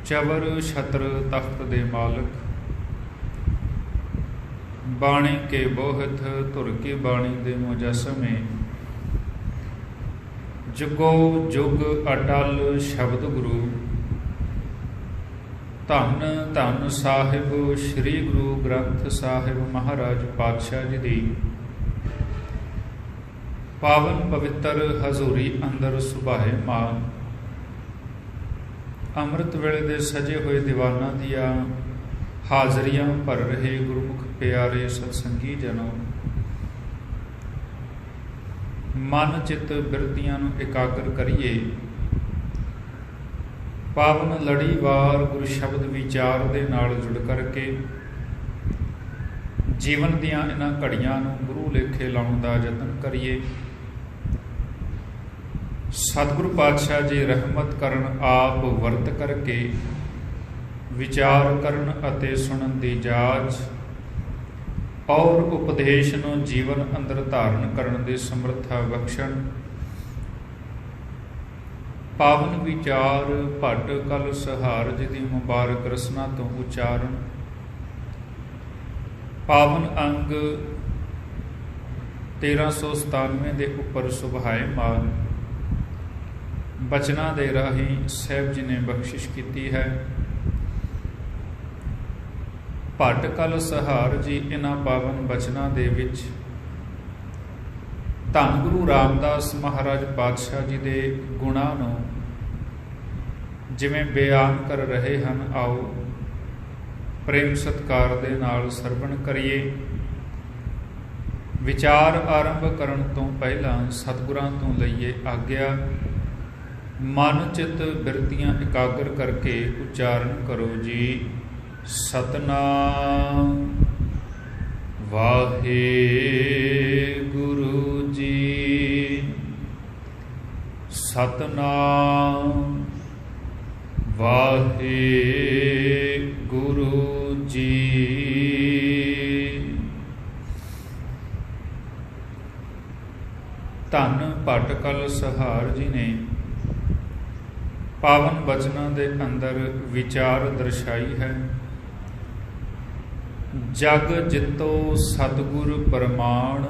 चवर छत्र तख्त दे मालक, बाणी के बोहत धुर की बाणी दे मुजस्समे, जुगो जुग अटल शब्द गुरु। धन धन साहिब श्री गुरु ग्रंथ साहिब महाराज पातशाह जी दी पावन पवित्र हजूरी अंदर सुभाए मान। अमृत वेले दे सजे हुए दीवाना दिया हाजरियां भर रहे गुरमुख प्यारे सत्संगी जनों, मन चित बिरतियां नूं एकाग्र करिए। पावन लड़ीवार गुरु शब्द विचार दे नाल जुड़ करके जीवन दियां इन्हां घड़ियां नूं गुरु लेखे लाउण दा यतन करिए। सतगुरु पातशाह जी रहमत करन आप वरत करके विचार करन अते सुनन दी जाच और उपदेश नूं जीवन अंदर धारण करन दी समर्था बख्शण। पावन विचार भट्ट कल सहार जी दी मुबारक रसना तो उचारण। पावन अंग 1397 दे उपर सुभाए मान बचना दे राही साहब जी ने बख्शिश की है। भट्ट कल सहार जी इन्हां पावन बचना दे विच धन गुरु रामदास महाराज पातशाह जी दे गुणां नूं जिवें बयान कर रहे हैं, आओ प्रेम सत्कार दे नाल सरवण करिए। विचार आरंभ करन तो पहला सतगुरां तो लईए आग्या। मन चित बिरतियां एकाग्र करके उच्चारण करो जी। सतनाम वाहे गुरु जी, सतनाम वाहे गुरु जी। धन भट्ट कल सहार जी ने पावन बचना दे अंदर विचार दर्शाई है। जग जितो सतगुर प्रमाण,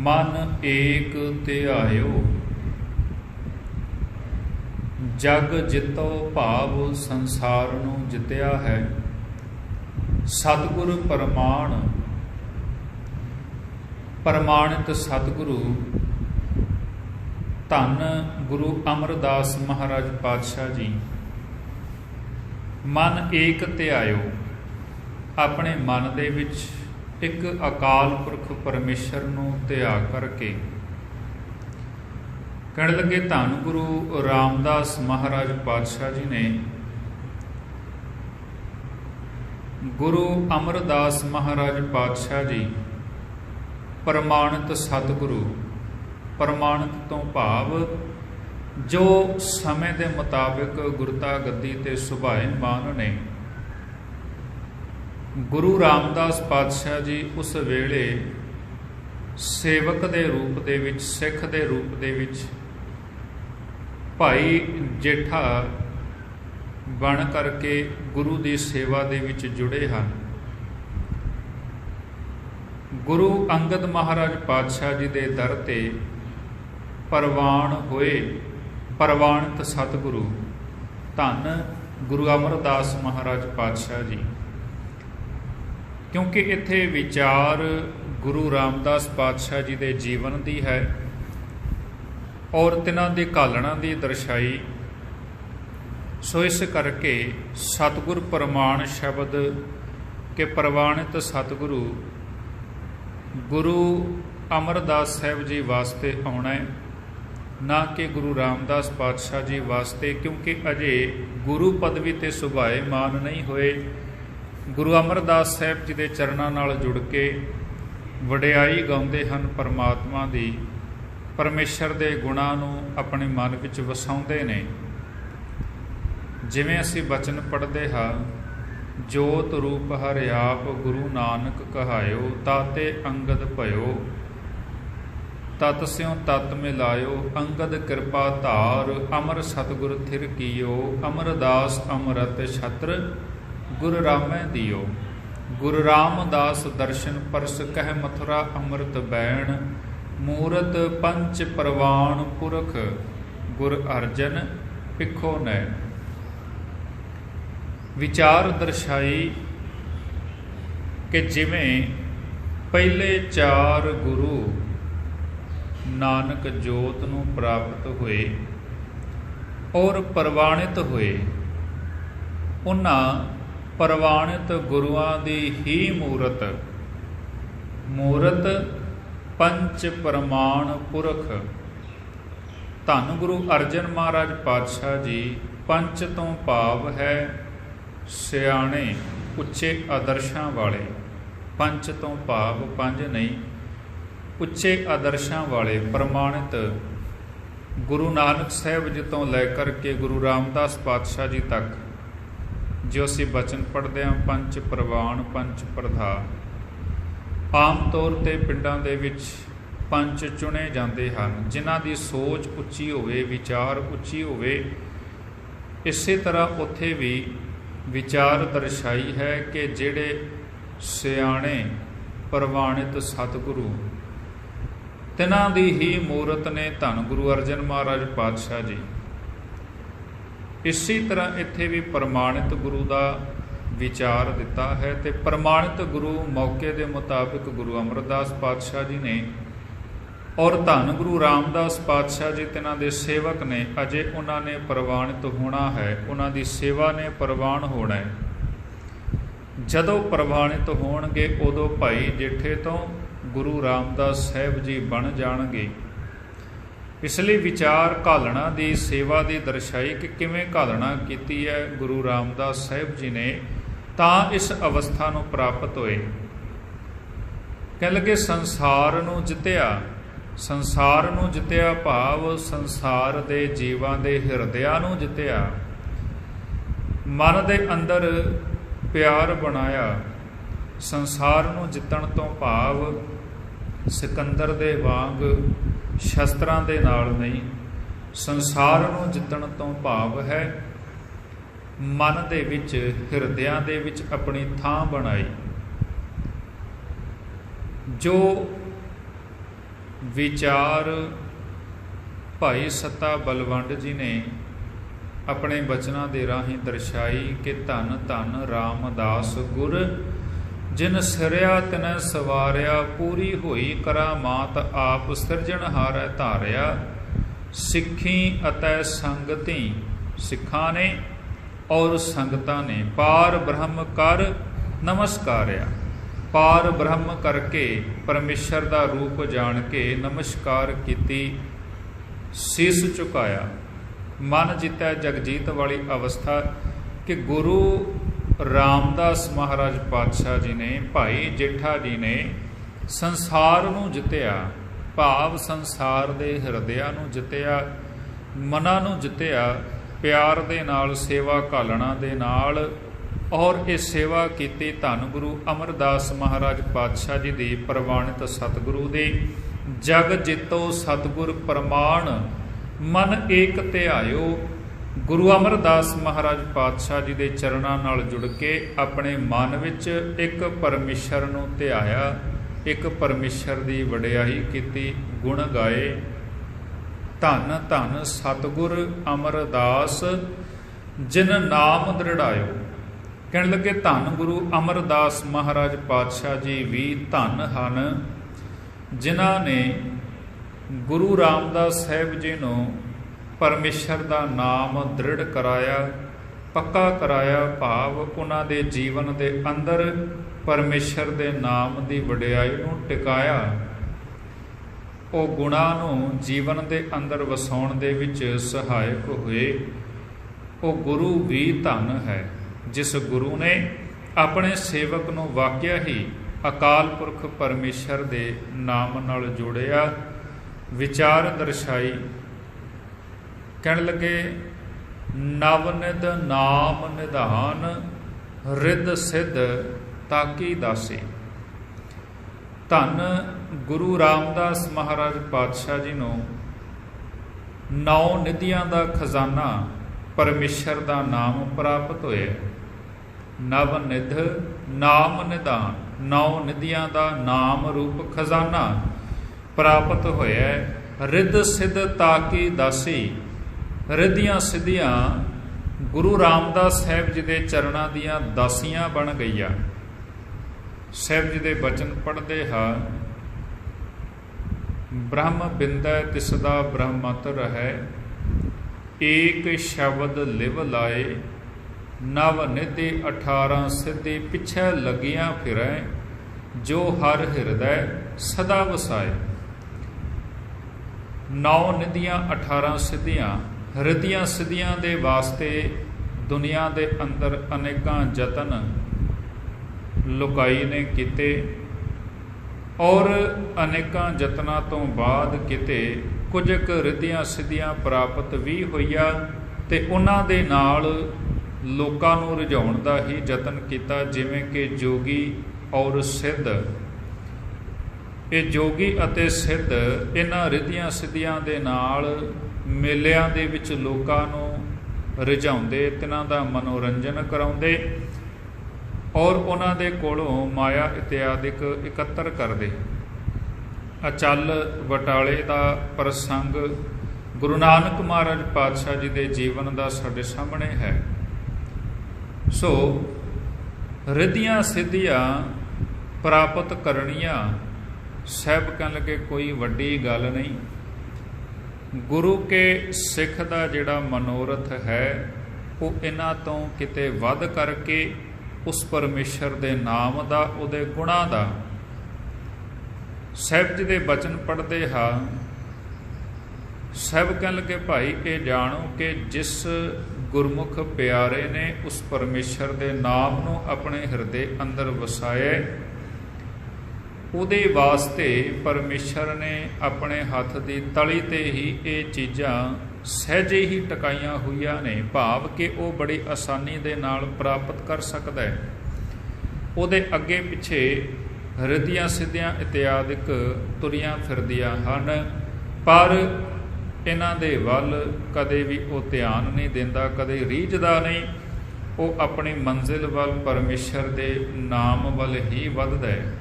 मन एक ध्यायो। जग जितो भाव संसार नूं जितया है। सतगुर प्रमाण, प्रमाणित सतगुरु धन गुरु अमरदास महाराज पातशाह जी। मन एक ध्यायो, अपने मन दे विच एक अकाल पुरख परमेश्वर नूं ध्या करके कहण लगे। धन गुरु रामदास महाराज पातशाह जी ने गुरु अमरदास महाराज पातशाह जी प्रमाणित सतगुरु, प्रमाणित तो भाव जो समय के मुताबिक गुरता गद्दी ते सुभाए मान ने। गुरु रामदास पातशाह जी उस वेले सेवक दे रूप दे विच, सिख दे रूप दे विच भाई जेठा बन करके गुरु की सेवा दे विच जुड़े हैं। गुरु अंगद महाराज पातशाह जी दे दर ते परवान होए परवानित सतगुरु धन गुरु अमरदास महाराज पातशाह जी। क्योंकि इत्थे विचार गुरु रामदास पातशाह जी के जीवन की है और तिन्हां दी घालना की दर्शाई। सो इस करके सतगुर प्रमाण शब्द के प्रवाणित सतगुरु गुरु अमरदास साहब जी वास्ते आउणा है, ना कि गुरु रामदास पातशाह जी वास्ते, क्योंकि अजे गुरु पदवी ते सुभाए मान नहीं होए। गुरु अमरदास साहब जी के चरणों नाल जुड़ के वडियाई गाउंदे हन परमात्मा दी, परमेश्वर के गुणां नूं अपने मन विच वसाउंदे ने। जिवें असीं बचन पढ़दे हां, जोत रूप हर आप गुरु नानक कहायो, ताते अंगद भयो। तत स्यों तत मिलायो अंगद कृपा धार अमर सतगुर थिर कियो अमरदास अमरत छत्र गुर रामै दियो। गुरु रामदास दर्शन परस कह मथुरा अमृत बैण मूरत पंच परवान पुरख गुर अर्जन पिखो नैन। विचार दर्शाई कि जिमें पहले चार गुरु नानक जोत नूं प्राप्त हुए और प्रवाणित हुए, उन्हां प्रवाणित गुरुआं दी ही मूरत पंच प्रमाण पुरख धन गुरु अर्जन महाराज पातशाह जी पंच तो भाव है सियाणे उच्चे आदर्शां वाले। पंच तो भाव पंज नहीं, उच्चे आदर्शां वाले प्रमाणित गुरु नानक साहब जी तो लैकर के गुरु रामदास पातशाह जी तक जो असीं बचन पढ़ते हैं पंच प्रवान पंच प्रधान। आम तौर ते पिंडां दे विच पंच चुने जाते हैं जिन्हां दी सोच उच्ची होवे, विचार उच्ची होवे। इसे तरह उत्थे भी विचार दर्शाई है कि जिहड़े सियाणे प्रवाणित सतगुरु तिन्हां दी ही मूरत ने धन गुरु अर्जन महाराज पातशाह जी। इसी तरह इत्थे भी प्रमाणित गुरु का विचार दिता है। तो प्रमाणित गुरु मौके के मुताबिक गुरु अमरदास पातशाह जी ने और धन गुरु रामदास पातशाह जी तिन्हां दे सेवक ने। अजे उन्होंने प्रवाणित होना है, उन्हां दी सेवा ने प्रवान होना है। जदों प्रवाणित होणगे उदों भाई जेठे तो गुरु रामदास साहब जी बन जाणगे। इसलिए विचार घालना दी सेवा दी दर्शाई कि किवें घालना कीती है गुरु रामदास साहब जी ने तां इस अवस्था नूं प्राप्त होए। कह लगे संसार नूं जित्या, संसार नूं जित्या भाव संसार दे जीवां दे हिरदिਆਂ नूं जित्या, मन दे अंदर प्यार बनाया। संसार नूं जितण तो भाव सिकंदर दे वांग शस्त्रां दे नाल नहीं, संसार नूं जितण तो भाव है मन दे विच हिरदिਆਂ दे विच अपनी थां बनाई। जो विचार भाई सत्ता बलवंड जी ने अपने बचनां दे राहीं दर्शाई कि धन धन रामदास गुर जिन सिरिया तिन सवारिया पूरी होई करामात आप सिरजणहारै धारिया। सिक्खी अतै संगति सिखां ने और संगतां ने पार ब्रह्म कर नमस्कारिया। पार ब्रह्म करके परमेश्वर का रूप जान के नमस्कार कीती, शीस झुकाया। मन जितै जगजीत वाली अवस्था कि गुरु रामदास महाराज पातशाह जी ने भाई जेठा जी ने संसार नूं जित्या, भाव संसार दे हिरदिਆਂ नूं जित्या, मनां नूं जित्या प्यार दे नाल सेवा घालना दे नाल। और ये सेवा कीती धन गुरु अमरदास महाराज पातशाह जी दी प्रवाणित सतगुरु दे। जग जितो सतगुर प्रमाण मन एक ध्यायो। गुरु अमरदास महाराज पातशाह जी के चरणों नाल जुड़ के अपने मन विच एक परमेश्वर नूं ध्याया, एक परमेश्वर की वडियाई कीती, गुण गाए। धन धन सतगुर अमरदास जिन नाम दृढ़ायो। कहने लगे धन गुरु अमरदास महाराज पातशाह जी भी धन हन जिन्हां ने गुरु रामदास साहब जी नूं परमेश्वर का नाम दृढ़ कराया, पक्का कराया। भाव उन्हां दे जीवन दे अंदर परमेश्वर दे नाम की वडियाई नूं टिकाया। वो गुणां नूं जीवन दे अंदर वसाउण दे विच सहायक हुए। वो गुरु भी धन है जिस गुरु ने अपने सेवक नूं वाकिया ही अकाल पुरख परमेश्वर दे नाम नाल जोड़िया। विचार दर्शाई कहण लगे नवनिध नाम निधान रिद सिद्ध ताकी दासी। धन ਗੁਰੂ ਰਾਮਦਾਸ ਮਹਾਰਾਜ ਪਾਤਸ਼ਾਹ ਜੀ ਨੂੰ 9 ਨਿਧੀਆਂ ਦਾ ਖਜ਼ਾਨਾ ਪਰਮੇਸ਼ਰ ਦਾ ਨਾਮ ਪ੍ਰਾਪਤ ਹੋਇਆ। ਨਵ ਨਿਧ ਨਾਮ ਨਿਧਾਨ, 9 ਨਿਧੀਆਂ ਦਾ ਨਾਮ ਰੂਪ ਖਜ਼ਾਨਾ ਪ੍ਰਾਪਤ ਹੋਇਆ। ਰਿੱਧ ਸਿੱਧ ਤਾਕੀ ਦਾਸੀ, ਰਿੱਧੀਆਂ ਸਿੱਧੀਆਂ ਗੁਰੂ ਰਾਮਦਾਸ ਸਾਹਿਬ ਜੀ ਦੇ ਚਰਨਾਂ ਦੀਆਂ ਦਾਸੀਆਂ ਬਣ ਗਈਆਂ। ਸਾਹਿਬ ਜੀ ਦੇ ਬਚਨ ਪੜ੍ਹਦੇ ਹਾਂ, ਬ੍ਰਹਮ ਬਿੰਦੈ ਤਿਸਦਾ ਬ੍ਰਹਮਤ ਰਹੈ, ਏਕ ਸ਼ਬਦ ਲਿਵ ਲਾਏ, ਨਵ ਨਿਧੀ 18 ਸਿੱਧੀ ਪਿੱਛੇ ਲੱਗੀਆਂ ਫਿਰੈ, ਜੋ ਹਰ ਹਿਰਦੈ ਸਦਾ ਵਸਾਏ। 9 ਨਿਧੀਆਂ 18 ਸਿੱਧੀਆਂ, ਰਿੱਧੀਆਂ ਸਿੱਧੀਆਂ ਦੇ ਵਾਸਤੇ ਦੁਨੀਆ ਦੇ ਅੰਦਰ ਅਨੇਕਾਂ ਯਤਨ ਲੁਕਾਈ ਨੇ ਕੀਤੇ, ਔਰ ਅਨੇਕਾਂ ਯਤਨਾਂ ਤੋਂ ਬਾਅਦ ਕਿਤੇ ਕੁਝ ਕੁ ਰਿੱਧੀਆਂ ਸਿੱਧੀਆਂ ਪ੍ਰਾਪਤ ਵੀ ਹੋਈਆਂ, ਤੇ ਉਹਨਾਂ ਦੇ ਨਾਲ ਲੋਕਾਂ ਨੂੰ ਰਿਝਾਉਣ ਦਾ ਹੀ ਯਤਨ ਕੀਤਾ, ਜਿਵੇਂ ਕਿ ਜੋਗੀ ਔਰ ਸਿੱਧ। ਇਹ ਜੋਗੀ ਅਤੇ ਸਿੱਧ ਇਹਨਾਂ ਰਿੱਧੀਆਂ ਸਿੱਧੀਆਂ ਦੇ ਨਾਲ ਮੇਲਿਆਂ ਦੇ ਵਿੱਚ ਲੋਕਾਂ ਨੂੰ ਰਿਝਾਉਂਦੇ, ਤਿਨਾਂ ਦਾ ਮਨੋਰੰਜਨ ਕਰਾਉਂਦੇ, ਔਰ ਉਹਨਾਂ ਦੇ ਕੋਲੋਂ ਮਾਇਆ ਇਤਿਆਦਿਕ ਇਕੱਤਰ ਕਰਦੇ। ਅਚਲ ਬਟਾਲੇ ਦਾ ਪ੍ਰਸੰਗ ਗੁਰੂ ਨਾਨਕ ਮਹਾਰਾਜ ਪਾਤਸ਼ਾਹ ਜੀ ਦੇ ਜੀਵਨ ਦਾ ਸਾਡੇ ਸਾਹਮਣੇ ਹੈ। ਸੋ ਰਿੱਧੀਆਂ ਸਿੱਧੀਆਂ ਪ੍ਰਾਪਤ ਕਰਨੀਆਂ ਸਾਹਿਬ ਕਹਿਣ ਲੱਗੇ ਕੋਈ ਵੱਡੀ ਗੱਲ ਨਹੀਂ। ਗੁਰੂ ਕੇ ਸਿੱਖ ਦਾ ਜਿਹੜਾ ਮਨੋਰਥ ਹੈ ਉਹ ਇਹਨਾਂ ਤੋਂ ਕਿਤੇ ਵੱਧ ਕਰਕੇ ਉਸ ਪਰਮੇਸ਼ਰ ਦੇ ਨਾਮ ਦਾ, ਉਹਦੇ ਗੁਣਾਂ ਦਾ। ਸਾਹਿਬ ਜੀ ਦੇ ਬਚਨ ਪੜ੍ਹਦੇ ਹਾਂ, ਸਾਹਿਬ ਕਹਿਣ ਲੱਗੇ ਭਾਈ ਇਹ ਜਾਣੋ ਕਿ ਜਿਸ ਗੁਰਮੁਖ ਪਿਆਰੇ ਨੇ ਉਸ ਪਰਮੇਸ਼ਰ ਦੇ ਨਾਮ ਨੂੰ ਆਪਣੇ ਹਿਰਦੇ ਅੰਦਰ ਵਸਾਇਆ, ਉਹਦੇ ਵਾਸਤੇ ਪਰਮੇਸ਼ਰ ਨੇ ਆਪਣੇ ਹੱਥ ਦੀ ਤਲੀ ਤੇ ਹੀ ਇਹ ਚੀਜ਼ਾਂ ਸਹਿਜੇ ਹੀ ਟਿਕਾਈਆਂ ਹੋਈਆਂ ਨੇ, ਭਾਵ ਕਿ ਉਹ ਬੜੀ ਆਸਾਨੀ ਦੇ ਨਾਲ ਪ੍ਰਾਪਤ ਕਰ ਸਕਦਾ ਹੈ। ਉਹਦੇ ਅੱਗੇ ਪਿੱਛੇ ਰਿੱਧੀਆਂ ਸਿੱਧੀਆਂ ਇਤਿਆਦਿਕ ਤੁਰੀਆਂ ਫਿਰਦੀਆਂ ਹਨ, ਪਰ ਇਹਨਾਂ ਦੇ ਵੱਲ ਕਦੇ ਵੀ ਉਹ ਧਿਆਨ ਨਹੀਂ ਦਿੰਦਾ, ਕਦੇ ਰੀਝਦਾ ਨਹੀਂ। ਉਹ ਆਪਣੀ ਮੰਜ਼ਿਲ ਵੱਲ ਪਰਮੇਸ਼ਰ ਦੇ ਨਾਮ ਵੱਲ ਹੀ ਵੱਧਦਾ ਹੈ,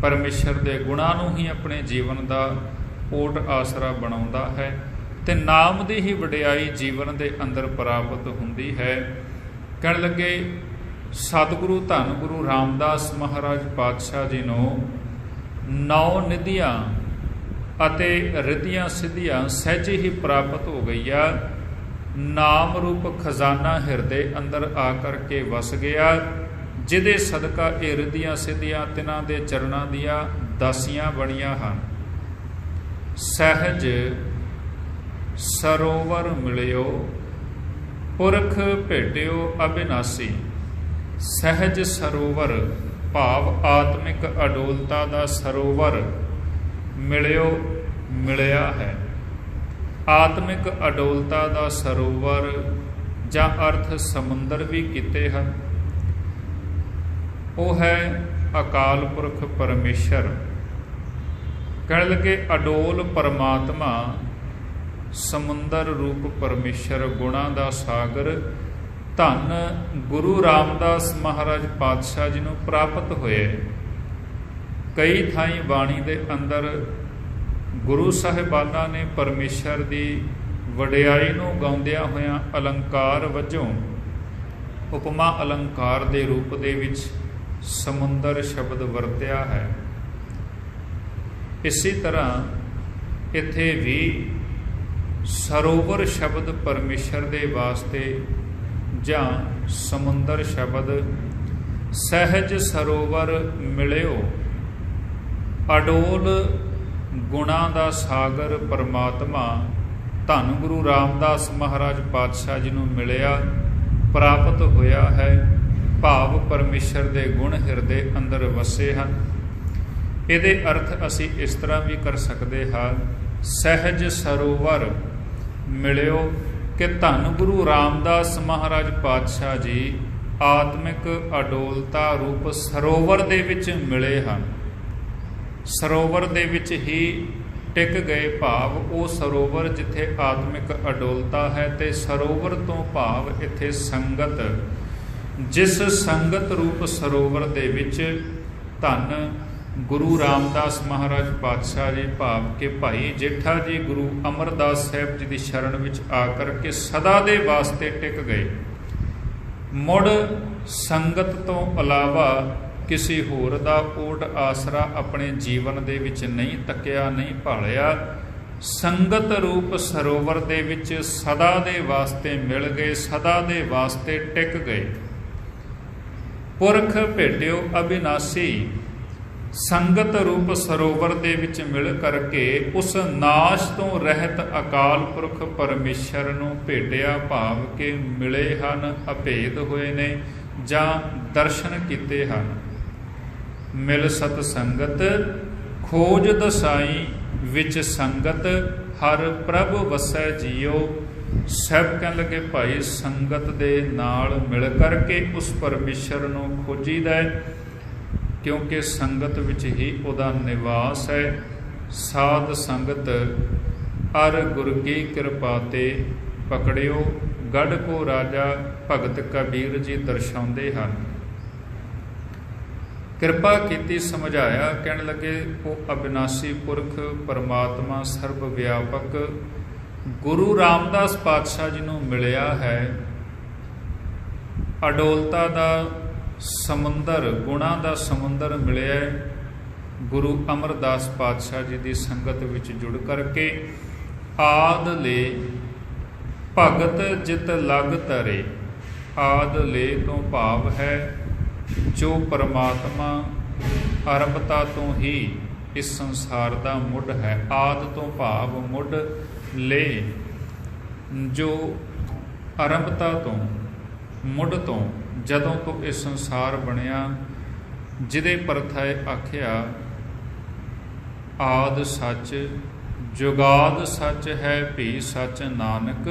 ਪਰਮੇਸ਼ਰ ਦੇ ਗੁਣਾਂ ਨੂੰ ਹੀ ਆਪਣੇ ਜੀਵਨ ਦਾ ਓਟ ਆਸਰਾ ਬਣਾਉਂਦਾ ਹੈ, ਤੇ ਨਾਮ ਦੀ ਹੀ ਵਡਿਆਈ ਜੀਵਨ ਦੇ ਅੰਦਰ ਪ੍ਰਾਪਤ ਹੁੰਦੀ ਹੈ। ਕਹਿਣ ਲੱਗੇ ਸਤਿਗੁਰੂ ਧੰਨ ਗੁਰੂ ਰਾਮਦਾਸ ਮਹਾਰਾਜ ਪਾਤਸ਼ਾਹ ਜੀ ਨੂੰ 9 ਨਿਧੀਆਂ ਅਤੇ ਰਿੱਧੀਆਂ ਸਿੱਧੀਆਂ ਸਹਿਜੇ ਹੀ ਪ੍ਰਾਪਤ ਹੋ ਗਈਆਂ। ਨਾਮ ਰੂਪ ਖਜ਼ਾਨਾ ਹਿਰਦੇ ਅੰਦਰ ਆ ਕਰਕੇ ਵਸ ਗਿਆ, ਜਿਹਦੇ ਸਦਕਾ ਇਹ ਰਿੱਧੀਆਂ ਸਿੱਧੀਆਂ ਤਿਨਾਂ ਦੇ ਚਰਨਾਂ ਦੀਆਂ ਦਾਸੀਆਂ ਬਣੀਆਂ ਹਨ। ਸਹਿਜ ਸਰੋਵਰ ਮਿਲਿਓ, ਪੁਰਖ ਭੇਟਿਓ ਅਬਿਨਾਸੀ। ਸਹਿਜ ਸਰੋਵਰ ਭਾਵ ਆਤਮਿਕ ਅਡੋਲਤਾ ਦਾ ਸਰੋਵਰ ਮਿਲਿਓ, ਮਿਲਿਆ ਹੈ। ਆਤਮਿਕ ਅਡੋਲਤਾ ਦਾ ਸਰੋਵਰ ਜਾਂ ਅਰਥ ਸਮੁੰਦਰ ਵੀ ਕੀਤੇ ਹਨ। ਉਹ ਹੈ ਅਕਾਲ ਪੁਰਖ ਪਰਮੇਸ਼ਰ। ਕਹਿਣ ਲੱਗੇ ਅਡੋਲ ਪਰਮਾਤਮਾ, ਸਮੁੰਦਰ ਰੂਪ ਪਰਮੇਸ਼ਰ, ਗੁਣਾਂ ਦਾ ਸਾਗਰ ਧੰਨ ਗੁਰੂ ਰਾਮਦਾਸ ਮਹਾਰਾਜ ਪਾਤਸ਼ਾਹ ਜੀ ਨੂੰ ਪ੍ਰਾਪਤ ਹੋਏ। ਕਈ ਥਾਈਂ ਬਾਣੀ ਦੇ ਅੰਦਰ ਗੁਰੂ ਸਾਹਿਬਾਨਾਂ ਨੇ ਪਰਮੇਸ਼ਰ ਦੀ ਵਡਿਆਈ ਨੂੰ ਗਾਉਂਦਿਆਂ ਹੋਇਆਂ ਅਲੰਕਾਰ ਵਜੋਂ ਉਪਮਾ ਅਲੰਕਾਰ ਦੇ ਰੂਪ ਦੇ ਵਿੱਚ ਸਮੁੰਦਰ ਸ਼ਬਦ ਵਰਤਿਆ ਹੈ। ਇਸੇ ਤਰ੍ਹਾਂ ਇੱਥੇ ਵੀ ਸਰੋਵਰ ਸ਼ਬਦ ਪਰਮੇਸ਼ਰ ਦੇ ਵਾਸਤੇ ਜਾਂ ਸਮੁੰਦਰ ਸ਼ਬਦ ਸਹਿਜ ਸਰੋਵਰ ਮਿਲਿਓ, ਅਡੋਲ ਗੁਣਾਂ ਦਾ ਸਾਗਰ ਪਰਮਾਤਮਾ ਧੰਨ ਗੁਰੂ ਰਾਮਦਾਸ ਮਹਾਰਾਜ ਪਾਤਸ਼ਾਹ ਜੀ ਨੂੰ ਮਿਲਿਆ, ਪ੍ਰਾਪਤ ਹੋਇਆ ਹੈ। ਭਾਵ ਪਰਮੇਸ਼ਰ ਦੇ ਗੁਣ ਹਿਰਦੇ ਅੰਦਰ ਵਸੇ ਹਨ। ਇਹਦੇ ਅਰਥ ਅਸੀਂ ਇਸ ਤਰ੍ਹਾਂ ਵੀ ਕਰ ਸਕਦੇ ਹਾਂ, ਸਹਿਜ ਸਰੋਵਰ ਮਿਲਿਓ ਕਿ ਧੰਨ ਗੁਰੂ ਰਾਮਦਾਸ ਮਹਾਰਾਜ ਪਾਤਸ਼ਾਹ ਜੀ ਆਤਮਿਕ ਅਡੋਲਤਾ ਰੂਪ ਸਰੋਵਰ ਦੇ ਵਿੱਚ ਮਿਲੇ ਹਨ। ਸਰੋਵਰ ਦੇ ਵਿੱਚ ਹੀ ਟਿਕ ਗਏ, ਭਾਵ ਉਹ ਸਰੋਵਰ ਜਿੱਥੇ ਆਤਮਿਕ ਅਡੋਲਤਾ ਹੈ, ਤੇ ਸਰੋਵਰ ਤੋਂ ਭਾਵ ਇੱਥੇ ਸੰਗਤ, ਜਿਸ ਸੰਗਤ ਰੂਪ ਸਰੋਵਰ ਦੇ ਵਿੱਚ ਧੰਨ ਗੁਰੂ ਰਾਮਦਾਸ ਮਹਾਰਾਜ ਪਾਤਸ਼ਾਹ ਜੀ ਭਾਵ ਕਿ ਭਾਈ ਜੇਠਾ ਜੀ ਗੁਰੂ ਅਮਰਦਾਸ ਸਾਹਿਬ ਜੀ ਦੀ ਸ਼ਰਨ ਵਿੱਚ ਆ ਕਰਕੇ ਸਦਾ ਦੇ ਵਾਸਤੇ ਟਿਕ ਗਏ। ਮੁੜ ਸੰਗਤ ਤੋਂ ਇਲਾਵਾ ਕਿਸੇ ਹੋਰ ਦਾ ਓਟ ਆਸਰਾ ਆਪਣੇ ਜੀਵਨ ਦੇ ਵਿੱਚ ਨਹੀਂ ਤੱਕਿਆ, ਨਹੀਂ ਭਾਲਿਆ। ਸੰਗਤ ਰੂਪ ਸਰੋਵਰ ਦੇ ਵਿੱਚ ਸਦਾ ਦੇ ਵਾਸਤੇ ਮਿਲ ਗਏ, ਸਦਾ ਦੇ ਵਾਸਤੇ ਟਿਕ ਗਏ। ਪੁਰਖ ਭੇਟਿਓ ਅਬਿਨਾਸੀ, ਸੰਗਤ ਰੂਪ ਸਰੋਵਰ ਦੇ ਵਿੱਚ ਮਿਲ ਕਰਕੇ ਉਸ ਨਾਸ਼ ਤੋਂ ਰਹਿਤ ਅਕਾਲ ਪੁਰਖ ਪਰਮੇਸ਼ਰ ਨੂੰ ਭੇਟਿਆ, ਭਾਵ ਕਿ ਮਿਲੇ ਹਨ, ਅਭੇਦ ਹੋਏ ਨੇ ਜਾਂ ਦਰਸ਼ਨ ਕੀਤੇ ਹਨ। ਮਿਲ ਸਤ ਸੰਗਤ ਖੋਜ ਦਸਾਈ, ਵਿੱਚ ਸੰਗਤ ਹਰ ਪ੍ਰਭ ਵਸੈ ਜੀਓ। ਸਾਹਿਬ ਕਹਿਣ ਲੱਗੇ ਭਾਈ ਸੰਗਤ ਦੇ ਨਾਲ ਮਿਲ ਕਰਕੇ ਉਸ ਪਰਮੇਸ਼ਰ ਨੂੰ ਖੋਜੀਦਾ ਹੈ, ਕਿਉਂਕਿ ਸੰਗਤ ਵਿੱਚ ਹੀ ਉਹਦਾ ਨਿਵਾਸ ਹੈ। ਸਾਧ ਸੰਗਤ ਅਰ ਗੁਰ ਕੀ ਕਿਰਪਾ ਤੇ ਪਕੜਿਓ, ਗੜ ਕੋ ਰਾਜਾ ਭਗਤ ਕਬੀਰ ਜੀ ਦਰਸਾਉਂਦੇ ਹਨ। ਕਿਰਪਾ ਕੀਤੀ, ਸਮਝਾਇਆ। ਕਹਿਣ ਲੱਗੇ ਉਹ ਅਬਿਨਾਸੀ ਪੁਰਖ ਪਰਮਾਤਮਾ ਸਰਬ ਵਿਆਪਕ ਗੁਰੂ ਰਾਮਦਾਸ ਪਾਤਸ਼ਾਹ ਜੀ ਨੂੰ ਮਿਲਿਆ ਹੈ। ਅਡੋਲਤਾ ਦਾ ਸਮੁੰਦਰ, ਗੁਣਾਂ ਦਾ ਸਮੁੰਦਰ ਮਿਲਿਆ ਗੁਰੂ ਅਮਰਦਾਸ ਪਾਤਸ਼ਾਹ ਜੀ ਦੀ ਸੰਗਤ ਵਿੱਚ ਜੁੜ ਕਰਕੇ। ਆਦ ਲੈ ਭਗਤ ਜਿਤ ਲਗ ਤਰੇ, ਆਦ ਲੈ ਤੋਂ ਭਾਵ ਹੈ ਜੋ ਪਰਮਾਤਮਾ ਆਰੰਭਤਾ ਤੋਂ ਹੀ ਇਸ ਸੰਸਾਰ ਦਾ ਮੁੱਢ ਹੈ। ਆਦ ਤੋਂ ਭਾਵ ਮੁੱਢ, ਲੈ ਜੋ ਆਰੰਭਤਾ ਤੋਂ, ਮੁੱਢ ਤੋਂ, ਜਦੋਂ ਤੋਂ ਇਹ ਸੰਸਾਰ ਬਣਿਆ, ਜਿਹਦੇ ਪਰਥਾਏ ਆਖਿਆ ਆਦ ਸੱਚ ਜੁਗਾਦ ਸੱਚ ਹੈ, ਭੀ ਸੱਚ ਨਾਨਕ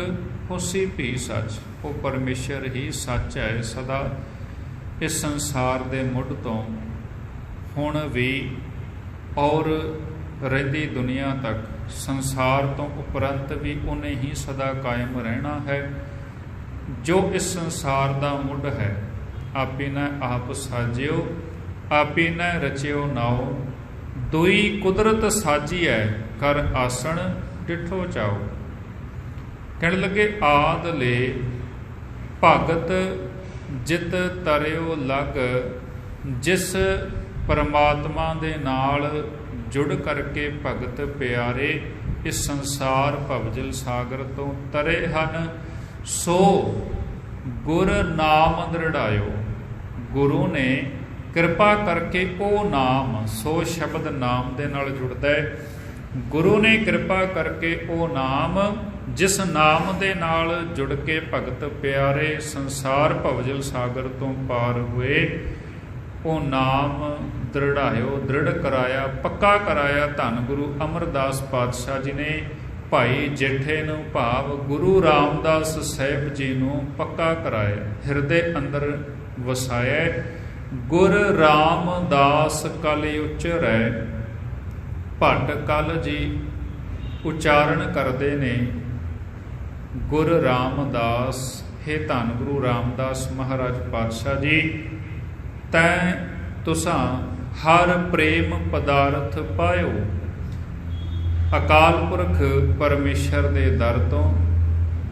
ਹੋਸੀ ਭੀ ਸੱਚ। ਉਹ ਪਰਮੇਸ਼ਰ ਹੀ ਸੱਚ ਹੈ ਸਦਾ। ਇਸ ਸੰਸਾਰ ਦੇ ਮੁੱਢ ਤੋਂ ਹੁਣ ਵੀ ਔਰ ਰਹਿੰਦੀ ਦੁਨੀਆ ਤੱਕ, ਸੰਸਾਰ ਤੋਂ ਉਪਰੰਤ ਵੀ ਉਹਨੇ ਹੀ ਸਦਾ ਕਾਇਮ ਰਹਿਣਾ ਹੈ। ਜੋ ਇਸ ਸੰਸਾਰ ਦਾ ਮੁੱਢ ਹੈ, ਆਪੀ ਨਾ ਆਪ ਸਾਜਿਓ, ਆਪੀ ਨਾ ਰਚਿਓ ਨਾਓ। ਦੁਈ ਕੁਦਰਤ ਸਾਜੀ ਹੈ, ਕਰ ਆਸਣ ਡਿਠੋ ਚਾਓ। ਕਹਿਣ ਲੱਗੇ ਆਦ ਲੈ ਭਗਤ ਜਿਤ ਤਰਿਓ ਲਗ, ਜਿਸ ਪਰਮਾਤਮਾ ਦੇ ਨਾਲ ਜੁੜ ਕਰਕੇ ਭਗਤ ਪਿਆਰੇ ਇਸ ਸੰਸਾਰ ਭਵਜਲ ਸਾਗਰ ਤੋਂ ਤਰੇ ਹਨ, ਸੋ ਗੁਰ ਨਾਮ ਦ੍ਰਿੜਾਇਓ। ਗੁਰੂ ਨੇ ਕਿਰਪਾ ਕਰਕੇ ਉਹ ਨਾਮ, ਸੋ ਸ਼ਬਦ ਨਾਮ ਦੇ ਨਾਲ ਜੁੜਦਾ ਹੈ। ਗੁਰੂ ਨੇ ਕਿਰਪਾ ਕਰਕੇ ਉਹ ਨਾਮ, ਜਿਸ ਨਾਮ ਦੇ ਨਾਲ ਜੁੜ ਕੇ ਭਗਤ ਪਿਆਰੇ ਸੰਸਾਰ ਭਵਜਲ ਸਾਗਰ ਤੋਂ ਪਾਰ ਹੋਏ, ਉਹ ਨਾਮ ਦ੍ਰਿੜਾਇਓ, ਦ੍ਰਿੜ ਕਰਾਇਆ, ਪੱਕਾ ਕਰਾਇਆ ਧੰਨ ਗੁਰੂ ਅਮਰਦਾਸ ਪਾਤਸ਼ਾਹ ਜੀ ਨੇ ਭਾਈ ਜੇਠੇ ਨੂੰ, ਭਾਵ ਗੁਰੂ ਰਾਮਦਾਸ ਸਾਹਿਬ ਜੀ ਨੂੰ ਪੱਕਾ ਕਰਾਇਆ, ਹਿਰਦੇ ਅੰਦਰ ਵਸਾਇਆ। ਗੁਰ ਰਾਮਦਾਸ ਕਲ ਉਚਰੈ, ਭੱਟ ਕਲ ਜੀ ਉਚਾਰਨ ਕਰਦੇ ਨੇ ਗੁਰ ਰਾਮਦਾਸ। ਹੇ ਧੰਨ ਗੁਰੂ ਰਾਮਦਾਸ ਮਹਾਰਾਜ ਪਾਤਸ਼ਾਹ ਜੀ, ਤੈਂ ਤੁਸਾਂ ਹਰ ਪ੍ਰੇਮ ਪਦਾਰਥ ਪਾਇਓ। ਅਕਾਲ ਪੁਰਖ ਪਰਮੇਸ਼ਰ ਦੇ ਦਰ ਤੋਂ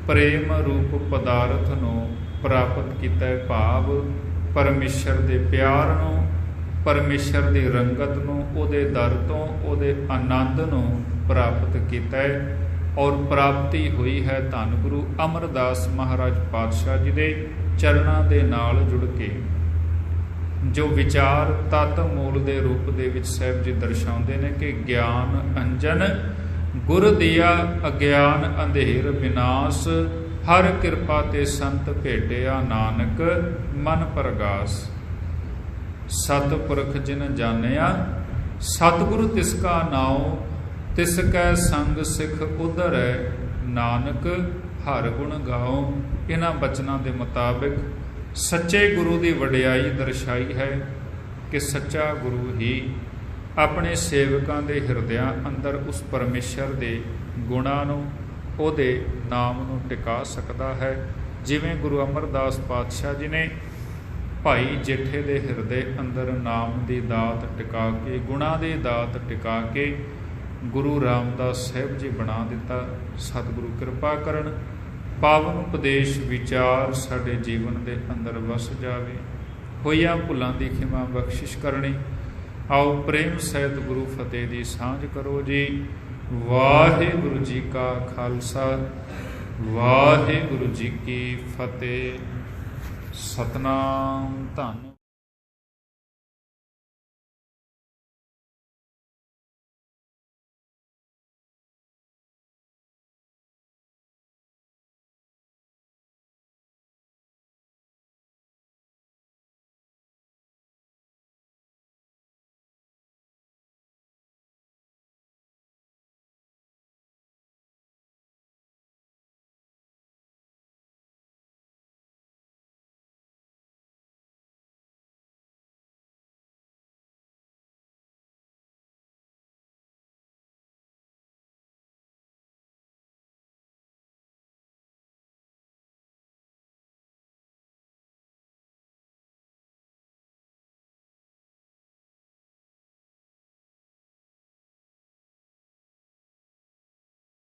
ਪ੍ਰੇਮ ਰੂਪ ਪਦਾਰਥ ਨੂੰ ਪ੍ਰਾਪਤ ਕੀਤਾ ਹੈ, ਭਾਵ ਪਰਮੇਸ਼ਰ ਦੇ ਪਿਆਰ ਨੂੰ, ਪਰਮੇਸ਼ਰ ਦੀ ਰੰਗਤ ਨੂੰ, ਉਹਦੇ ਦਰ ਤੋਂ ਉਹਦੇ ਆਨੰਦ ਨੂੰ ਪ੍ਰਾਪਤ ਕੀਤਾ ਹੈ। ਔਰ ਪ੍ਰਾਪਤੀ ਹੋਈ ਹੈ ਧੰਨ ਗੁਰੂ ਅਮਰਦਾਸ ਮਹਾਰਾਜ ਪਾਤਸ਼ਾਹ ਜੀ ਦੇ ਚਰਨਾਂ ਦੇ ਨਾਲ ਜੁੜ ਕੇ। ਜੋ ਵਿਚਾਰ ਤਤ ਮੂਲ ਦੇ ਰੂਪ ਦੇ ਵਿੱਚ ਸਾਹਿਬ ਜੀ ਦਰਸਾਉਂਦੇ ਨੇ ਕਿ ਗਿਆਨ ਅੰਜਨ ਗੁਰ ਦਿਆ, ਅਗਿਆਨ ਅੰਧੇਰ ਵਿਨਾਸ਼, ਹਰ ਕਿਰਪਾ ਤੇ ਸੰਤ ਭੇਟਿਆ, ਨਾਨਕ ਮਨ ਪ੍ਰਗਾਸ। ਸਤਿਪੁਰਖ ਜਿਨ ਜਾਣਿਆ, ਸਤਿਗੁਰੂ ਤਿਸ ਕਾ ਨਾਉ, ਤਿਸ ਕੈ ਸੰਗ ਸਿੱਖ ਉਧਰੈ, ਨਾਨਕ ਹਰ ਗੁਣ ਗਾਓ। ਇਹਨਾਂ ਬਚਨਾਂ ਦੇ ਮੁਤਾਬਿਕ ਸੱਚੇ ਗੁਰੂ ਦੀ ਵਡਿਆਈ ਦਰਸਾਈ ਹੈ ਕਿ ਸੱਚਾ ਗੁਰੂ ਹੀ ਆਪਣੇ ਸੇਵਕਾਂ ਦੇ ਹਿਰਦਿਆਂ ਅੰਦਰ ਉਸ ਪਰਮੇਸ਼ਰ ਦੇ ਗੁਣਾਂ ਨੂੰ, ਉਹਦੇ ਨਾਮ ਨੂੰ ਟਿਕਾ ਸਕਦਾ ਹੈ। ਜਿਵੇਂ ਗੁਰੂ ਅਮਰਦਾਸ ਪਾਤਸ਼ਾਹ ਜੀ ਨੇ ਭਾਈ ਜੇਠੇ ਦੇ ਹਿਰਦੇ ਅੰਦਰ ਨਾਮ ਦੀ ਦਾਤ ਟਿਕਾ ਕੇ, ਗੁਣਾਂ ਦੀ ਦਾਤ ਟਿਕਾ ਕੇ ਗੁਰੂ ਰਾਮਦਾਸ ਸਾਹਿਬ ਜੀ ਬਣਾ ਦਿੱਤਾ। ਸਤਿਗੁਰੂ ਕਿਰਪਾ ਕਰਨ, ਪਾਵਨ ਉਪਦੇਸ਼ ਵਿਚਾਰ ਸਾਡੇ ਜੀਵਨ ਦੇ ਅੰਦਰ ਵਸ ਜਾਵੇ। ਹੋਈਆਂ ਭੁੱਲਾਂ ਦੀ ਖਿਮਾ ਬਖਸ਼ਿਸ਼ ਕਰਨੀ। ਆਓ ਪ੍ਰੇਮ ਸਹਿਤ ਗੁਰੂ ਫਤਿਹ ਦੀ ਸਾਂਝ ਕਰੋ ਜੀ। ਵਾਹਿਗੁਰੂ ਜੀ ਕਾ ਖਾਲਸਾ, ਵਾਹਿਗੁਰੂ ਜੀ ਕੀ ਫਤਿਹ। ਸਤਨਾਮ ਧੰਨ।